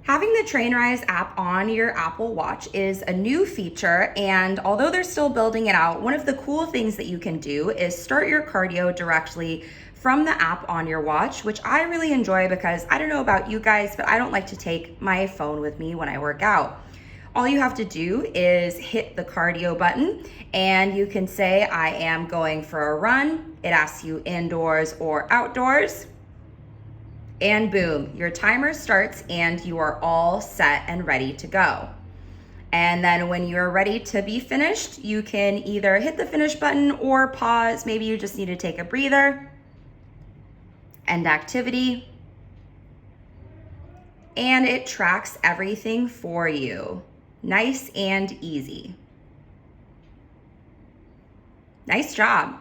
Having the Trainerize app on your Apple Watch is a new feature, and although they're still building it out, one of the cool things that you can do is start your cardio directly from the app on your watch, which I really enjoy because I don't know about you guys, but I don't like to take my phone with me when I work out. All you have to do is hit the cardio button and you can say, I am going for a run. It asks you indoors or outdoors. And boom, your timer starts and you are all set and ready to go. And then when you're ready to be finished, you can either hit the finish button or pause. Maybe you just need to take a breather. End activity. And it tracks everything for you. Nice and easy. Nice job.